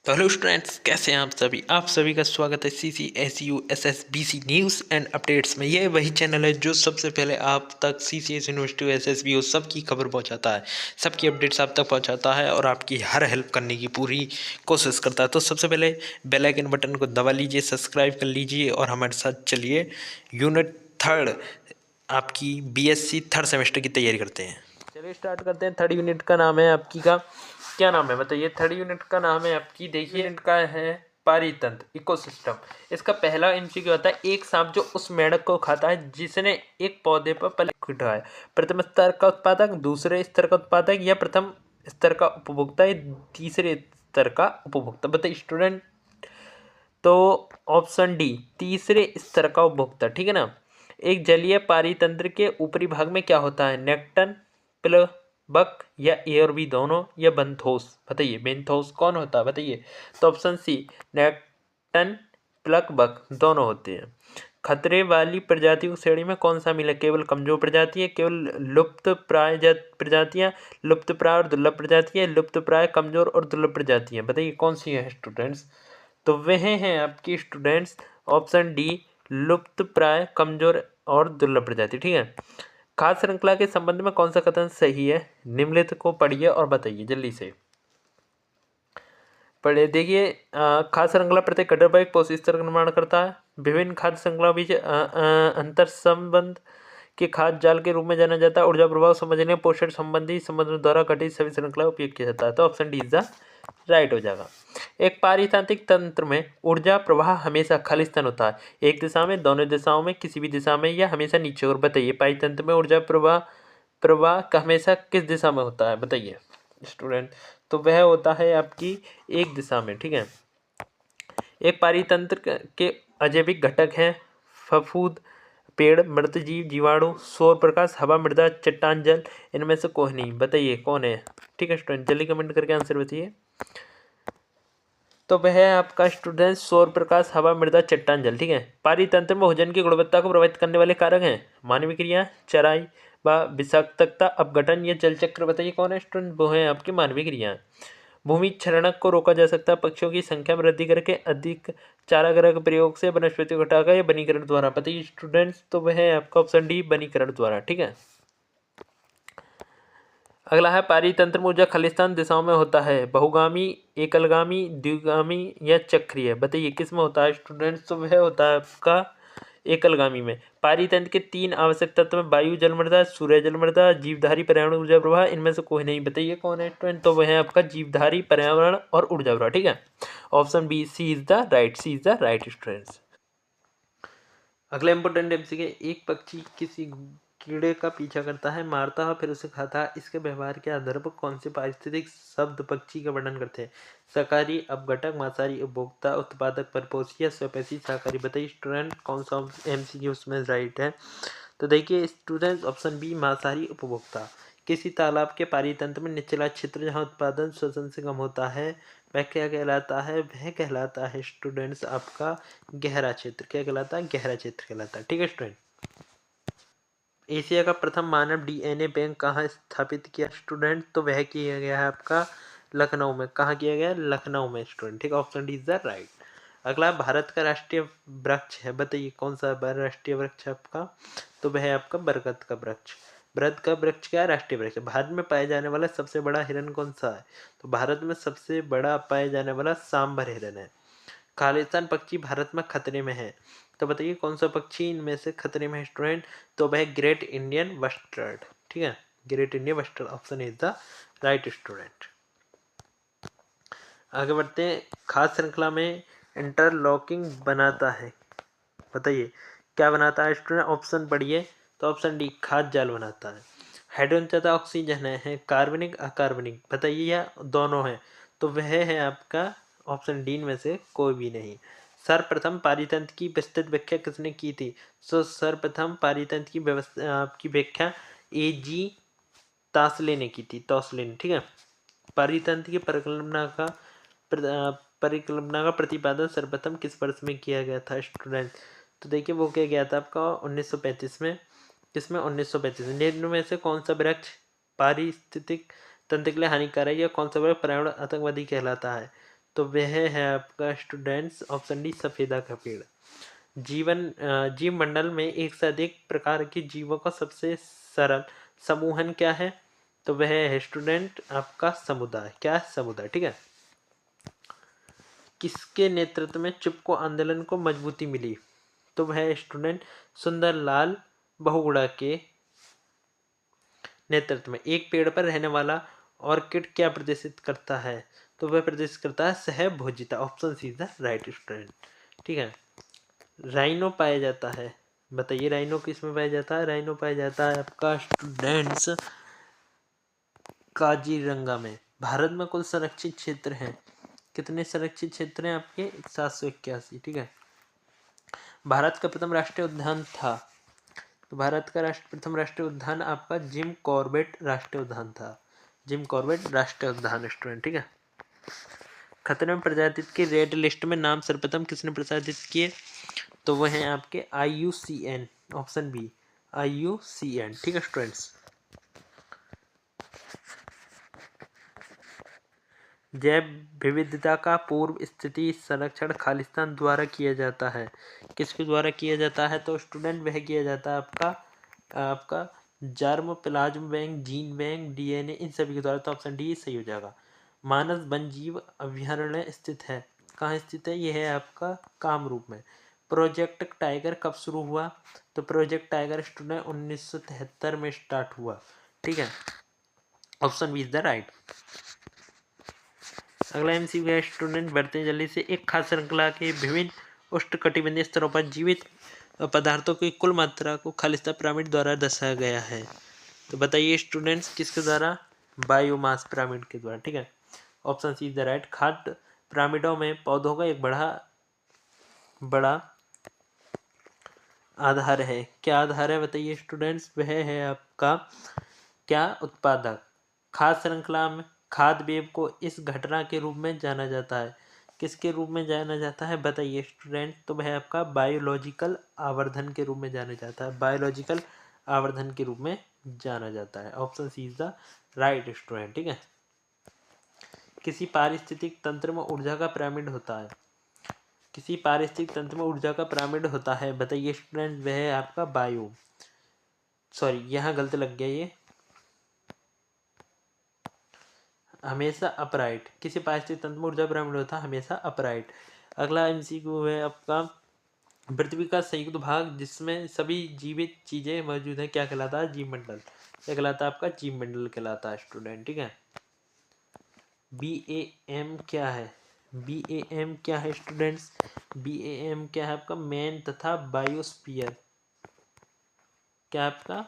तो hello students, कैसे हैं आप सभी का स्वागत है C C S U S S B C news and updates में। ये वही चैनल है जो सबसे पहले आप तक C C S university S S B O सबकी खबर पहुंचाता है, सबकी अपडेट्स आप तक पहुंचाता है और आपकी हर हेल्प करने की पूरी कोशिश करता है। तो सबसे पहले बेल आइकन बटन को दबा लीजिए, सब्सक्राइब कर लीजिए और हमारे साथ चलिए यूनिट थर्ड आपकी BSc थर्ड सेमेस्टर की तैयारी करते हैं। चलिए स्टार्ट करते हैं। थर्ड यूनिट का नाम है आपकी का क्या नाम है बताइए। थर्ड यूनिट का नाम है आपकी, देखिए यूनिट का है पारितंत्र इकोसिस्टम। इसका पहला एमसीक्यू आता है, एक सांप जो उस मेंढक को खाता है जिसने एक पौधे पर पलक उठाया। प्रथम स्तर का उत्पादक, दूसरे स्तर का उत्पादक या प्रथम स्तर का उपभोक्ता या तीसरे स्तर का उपभोक्ता बताइए स्टूडेंट। तो ऑप्शन डी, तीसरे स्तर का उपभोक्ता, ठीक है ना। एक जलीय पारितंत्र के ऊपरी भाग में क्या होता है, नेक्टन, प्लबक या ए और बी दोनों या बेंथोस बताइए। बेंथोस कौन होता है बताइए। तो ऑप्शन सी, नेक्टन प्लबक दोनों होते हैं। खतरे वाली प्रजातियों की श्रेणी में कौन सा मिला, केवल कमजोर प्रजाति है, केवल लुप्त प्राय प्रजातियां, लुप्त प्राय और दुर्लभ प्रजातियां, लुप्त प्राय कमजोर और दुर्लभ प्रजातियां बताइए कौन सी है स्टूडेंट्स। तो वह हैं आपकी स्टूडेंट्स ऑप्शन डी, लुप्त प्राय कमजोर और दुर्लभ प्रजाति, ठीक है। खाद्य श्रृंखला के संबंध में कौन सा कथन सही है, निम्नलिखित को पढ़िए और बताइए जल्दी से पढ़िए। देखिए खाद्य श्रृंखला प्रत्येक घटक पर एक पोषक स्तर का निर्माण करता है। विभिन्न खाद्य श्रृंखला बीच अंतर संबंध के खाद्य जाल के रूप में जाना जाता है। ऊर्जा प्रभाव समझने पोषण संबंधी संबंधों द्वारा गठित सभी श्रृंखला उपयोग किया जाता है। तो option D is the right हो जाएगा। एक पारिस्थितिक तंत्र में ऊर्जा प्रवाह हमेशा खालिस्तान होता है, एक दिशा में, दोनों दिशाओं में, किसी भी दिशा में या हमेशा नीचे और बताइए पारितंत्र में ऊर्जा प्रवाह प्रवाह का हमेशा किस दिशा में होता है बताइए स्टूडेंट। तो वह होता है आपकी एक दिशा में, ठीक है। एक पारितंत्र के अजैविक घटक हैं फफूंद, पेड़, मृत जीव, जीवाणु, सौर प्रकाश, हवा, मृदा, चट्टान, जल। इनमें से कोई नहीं बताइए कौन है, ठीक है स्टूडेंट जल्दी कमेंट करके आंसर बताइए। तो वह है आपका स्टूडेंट सौर प्रकाश, हवा, मृदा, चट्टान, जल, ठीक है। पारितंत्र में भोजन की गुणवत्ता को प्रभावित करने वाले कारक हैं मानवीय क्रिया, चराई व विषाक्तता, अपघटन या जल चक्र बताइए कौन है स्टूडेंट। वो है आपकी मानवीय क्रिया। भूमि क्षरणक को रोका जा सकता है पक्षियों की संख्या में वृद्धि करके, अधिक चारागाह के प्रयोग से, वनस्पति को हटाकर या वनीकरण द्वारा बताइए स्टूडेंट्स। तो वह है आपका ऑप्शन डी, वनीकरण द्वारा, ठीक है। अगला है पारितंत्र में ऊर्जा खालिस्तान दिशाओं में होता है, बहुगामी, एकलगामी, द्विगामी या चक्रीय बताइए किस में होता है स्टूडेंट्स। तो वह होता है आपका एकलगामी में। पारितंत्र के तीन आवश्यक तत्व में वायु जल मृदा, सूर्य जल मृदा, जीवधारी पर्यावरण ऊर्जा प्रवाह, इनमें से कोई नहीं बताइए कौन है स्टूडेंट। तो वह है आपका जीवधारी पर्यावरण और ऊर्जा प्रवाह, ठीक है। Option B, C is the right, C is the right students. अगला इंपोर्टेंट एमसीक्यू, एक पक्षी किसी कीड़े का पीछा करता है, मारता है, फिर उसे खाता है। इसके व्यवहार के आधार पर कौन से पारिस्थितिक शब्द पक्षी का वर्णन करते हैं, शाकाहारी, अपघटक, मांसाहारी, उपभोक्ता, उत्पादक, परपोषी या स्वपेशी शाकाहारी बताइए स्टूडेंट कौन सा एमसीक्यू उसमें राइट है। तो देखिए स्टूडेंट ऑप्शन बी, मांसाहारी उपभोक्ता। किसी तालाब के पारितंत्र में निचला क्षेत्र जहाँ उत्पादन श्वसन से कम होता है वह क्या कहलाता है, वह कहलाता है स्टूडेंट्स आपका गहरा क्षेत्र। क्या कहलाता है, गहरा क्षेत्र कहलाता है, ठीक है स्टूडेंट। एशिया का प्रथम मानव डीएनए बैंक कहाँ स्थापित किया स्टूडेंट। तो वह किया गया है आपका लखनऊ में। कहाँ किया गया, लखनऊ में स्टूडेंट, ठीक है। Option D is the right. अगला भारत का राष्ट्रीय वृक्ष है बताइए कौन सा राष्ट्रीय वृक्ष है आपका। तो वह है आपका बरगद का वृक्ष। बरगद का वृक्ष क्या राष्ट्रीय वृक्ष है। भारत में पाया जाने वाला सबसे बड़ा हिरन कौन सा है। तो भारत में सबसे बड़ा पाया जाने वाला सांबर हिरन है। खालिस्तान पक्षी भारत में खतरे में है। तो बताइए कौन सा पक्षी इनमें से खतरे में है स्टूडेंट। तो वह ग्रेट इंडियन बस्टर्ड, ठीक है। Great Indian bustard option is the right student. आगे बढ़ते हैं। खाद्य श्रृंखला में इंटरलॉकिंग बनाता है बताइए क्या बनाता है स्टूडेंट। ऑप्शन पढ़िए। तो ऑप्शन डी, खाद्य जाल बनाता है। हाइड्रोजन तथा ऑक्सीजन है कार्बनिक अकार्बनिक बताइए या दोनों है। तो वह है आपका ऑप्शन डी में से कोई भी नहीं। सर्वप्रथम पारितंत्र की विस्तृत व्याख्या किसने की थी। सो सर्वप्रथम पारितंत्र की व्यवस्था आपकी व्याख्या A.G. तास्ले ने की थी, तास्ले ने, ठीक है। पारितंत्र की परिकल्पना का प्रतिपादन सर्वप्रथम किस वर्ष में किया गया था स्टूडेंट। तो देखिए वो क्या गया था आपका 1935 में। किसमें, 1935 में। निम्न में से कौन सा वृक्ष पारिस्थितिक तंत्र के लिए हानिकारक या कौन सा वृक्ष पर्यावरण आतंकवादी कहलाता है। तो वह है आपका स्टूडेंट्स ऑप्शन डी सफेदा का पेड़। जीव मंडल में एक से अधिक प्रकार के जीवों का सबसे सरल समूहन क्या है? तो वह है स्टूडेंट आपका समुदाय। क्या है? समुदाय। ठीक है। किसके नेतृत्व में चिपको आंदोलन को मजबूती मिली? तो वह स्टूडेंट सुंदरलाल बहुगुणा के नेतृत्व में। एक पेड़ पर रहने वाला ऑर्किड क्या प्रदर्शित करता है? तो वह प्रदर्शित करता है सहभोजिता। Option C is the right student. ठीक है। राइनो पाया जाता है, बताइए राइनो किस में पाया जाता है? राइनो पाया जाता है आपका स्टूडेंट्स काजीरंगा में। भारत में कुल संरक्षित क्षेत्र हैं, कितने संरक्षित क्षेत्र हैं आपके? 781। ठीक है। भारत का प्रथम राष्ट्रीय उद्यान था, तो भारत का प्रथम राष्ट्रीय उद्यान आपका जिम कॉर्बेट राष्ट्रीय उद्यान था। जिम कॉर्बेट राष्ट्रीय उद्यान स्टूडेंट। ठीक है। खतरे में प्रजाति के रेड लिस्ट में नाम सर्वप्रथम किसने प्रसारित किए? तो वह हैं आपके IUCN। Option B IUCN। ठीक है स्टूडेंट्स। जैव विविधता का पूर्व स्थिति संरक्षण खालिस्तान द्वारा किया जाता है। किसके द्वारा किया जाता है? तो स्टूडेंट वह किया जाता है आपका germ plasm bank, gene bank, DNA, इन सभी के द्वारा। तो ऑप्शन डी सही हो जाएगा। मानस वन्यजीव अभ्यारण्य स्थित है, कहाँ स्थित है? यह है आपका कामरूप में। प्रोजेक्ट टाइगर कब शुरू हुआ? तो प्रोजेक्ट टाइगर स्टूडेंट 1973 में स्टार्ट हुआ। ठीक है। Option B is the right. अगला MCQ है स्टूडेंट बढ़ते जल्दी से। एक खास श्रृंखला के विभिन्न उष्णकटिबंधीय स्तरों पर जीवित पदार्थों की कुल मात्रा को खालिस्तान पिरामिड द्वारा दर्शाया गया है। तो बताइए स्टूडेंट्स किसके द्वारा? बायोमास पिरामिड के द्वारा। ठीक है। Option C is the right. खाद्य पिरामिडों में पौधों का एक बड़ा आधार है। क्या आधार है बताइए स्टूडेंट्स? वह है आपका क्या? उत्पादक। खाद्य श्रृंखला में खाद्य वेव को इस घटना के रूप में जाना जाता है। किसके रूप में जाना जाता है बताइए स्टूडेंट? तो वह आपका बायोलॉजिकल आवर्धन के रूप में जाना जाता है। बायोलॉजिकल आवर्धन के रूप में जाना जाता है। Option C is the right student. ठीक है। किसी पारिस्थितिक तंत्र में ऊर्जा का पिरामिड होता है। किसी पारिस्थितिक तंत्र में ऊर्जा का पिरामिड होता है, बताइए स्टूडेंट? वह है आपका बायो, सॉरी यहाँ गलत लग गया, ये हमेशा अपराइट। किसी पारिस्थितिक तंत्र में ऊर्जा पिरामिड होता है हमेशा अपराइट। अगला MCQ है आपका पृथ्वी का संयुक्त भाग जिसमें सभी जीवित चीजें मौजूद हैं, क्या कहलाता है? जीव मंडल। क्या कहलाता है आपका? जीव मंडल कहलाता है स्टूडेंट। ठीक है। BAM क्या है? BAM क्या है स्टूडेंट्स? BAM क्या है आपका? मैन तथा बायोस्फीयर। क्या आपका?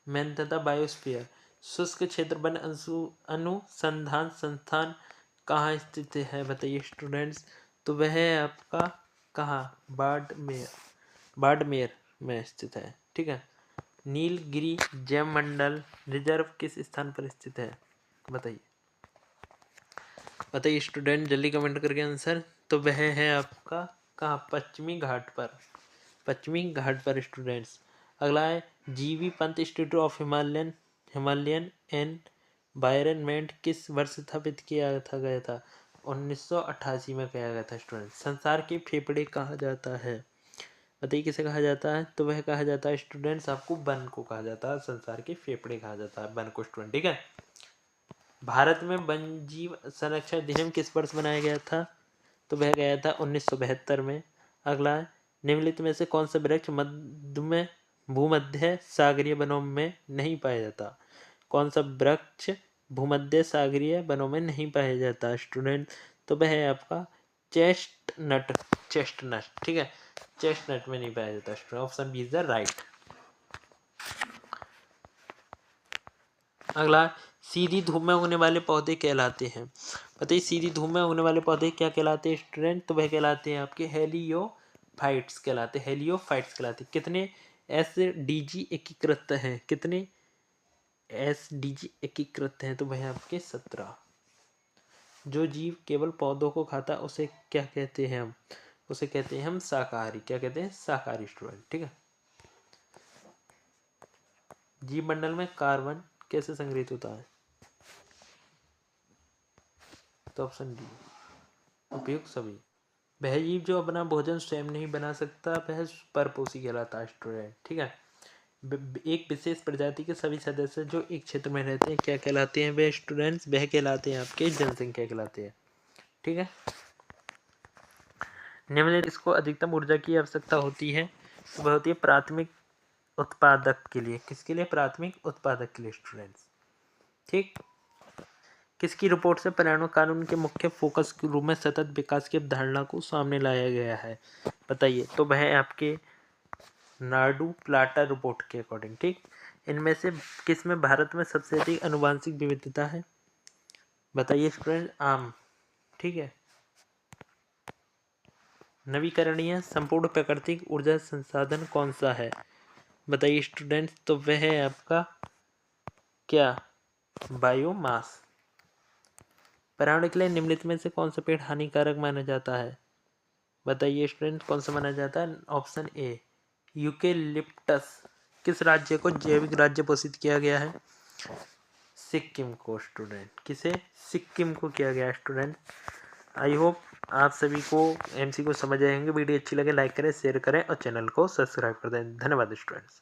मैन तथा बायोस्फीयर। शुष्क क्षेत्र वन अनुसंधान संस्थान कहाँ स्थित है बताइए स्टूडेंट्स? तो वह है आपका कहाँ? बाड़मेर में स्थित है। ठीक है। नीलगिरी जैवमंडल रिजर्व किस स्थान पर स्थित है बताइए? बताइए स्टूडेंट जल्दी कमेंट करके आंसर। तो वह है आपका कहाँ? पश्चिमी घाट पर। पश्चिमी घाट पर स्टूडेंट्स। अगला है GV Pant institute of Himalayan environment किस वर्ष स्थापित किया गया था? 1988 में किया गया था स्टूडेंट। संसार के फेफड़े कहा जाता है, बताइए किसे कहा जाता है? तो वह कहा जाता है स्टूडेंट्स आपको वन को कहा जाता है। संसार के फेफड़े कहा जाता है वन को स्टूडेंट। ठीक है। भारत में वन्यजीव संरक्षण अधिनियम किस वर्ष बनाया गया था? तो वह गया था 1972 में। अगला है निम्नलिखित में से कौन सा वृक्ष भूमध्य सागरीय वनों में नहीं पाया जाता? कौन सा वृक्ष भूमध्य सागरीय वनों में नहीं पाया जाता स्टूडेंट? तो वह है आपका चेस्टनट। ठीक है। चेस्टनट में नहीं पाया जाता student. Option B is the right. अगला सीधी धूप में उगने वाले पौधे कहलाते हैं, बताइए सीधी धूप में उगने वाले पौधे क्या कहलाते हैं स्टूडेंट? तो वह कहलाते हैं आपके हेलियोफाइट्स कहलाते हैं। हेलियोफाइट्स कहलाते हैं। कितने SDG एकीकृत हैं? कितने SDG एकीकृत हैं? तो वह आपके 17। जो जीव केवल पौधों को खाता है उसे क्या कहते हैं हम? उसे कहते हैं हम शाकाहारी। क्या कहते हैं? शाकाहारी स्टूडेंट। ठीक है। जीव मंडल में कार्बन कैसे संग्रहित होता है? तो ऑप्शन डी, उपयुक्त सभी। वह जीव जो अपना भोजन स्वयं नहीं बना सकता वह परपोषी कहलाता है स्टूडेंट। ठीक है, एक विशेष प्रजाति के सभी सदस्य जो एक क्षेत्र में रहते हैं क्या कहलाते हैं? वे स्टूडेंट्स वह कहलाते हैं आपके जनसंख्या कहलाते हैं। ठीक है, निम्नलिखित इसको अधिकतम ऊर्जा की आवश्यकता होती है, तो वह होती है प्राथमिक उत्पादक के लिए। किसके लिए? प्राथमिक उत्पादक के लिए स्टूडेंट्स। ठीक, किसकी रिपोर्ट से पर्यावरण कानून के मुख्य फोकस के रूप में सतत विकास की अवधारणा को सामने लाया गया है? बताइए। तो वह आपके नाडू प्लाटर रिपोर्ट के अकॉर्डिंग। ठीक, इनमें से किस में भारत में सबसे अधिक आनुवांशिक विविधता है? बताइए स्टूडेंट। आम। ठीक है, नवीकरणीय संपूर्ण प्राकृतिक ऊर्जा संसाधन कौन सा है? बताइए स्टूडेंट्स। तो वह है आपका क्या? बायोमास। पर्यावरण के लिए निम्नलिखित में से कौन सा पेड़ हानिकारक माना जाता है? बताइए स्टूडेंट, कौन सा माना जाता है? Option A, eucalyptus. किस राज्य को जैविक राज्य घोषित किया गया है? सिक्किम को स्टूडेंट। किसे? सिक्किम को किया गया स्टूडेंट। आई होप आप सभी को एमसी को समझ आएंगे। वीडियो अच्छी लगे लाइक करें, शेयर करें और चैनल को सब्सक्राइब कर दें। धन्यवाद स्टूडेंट्स।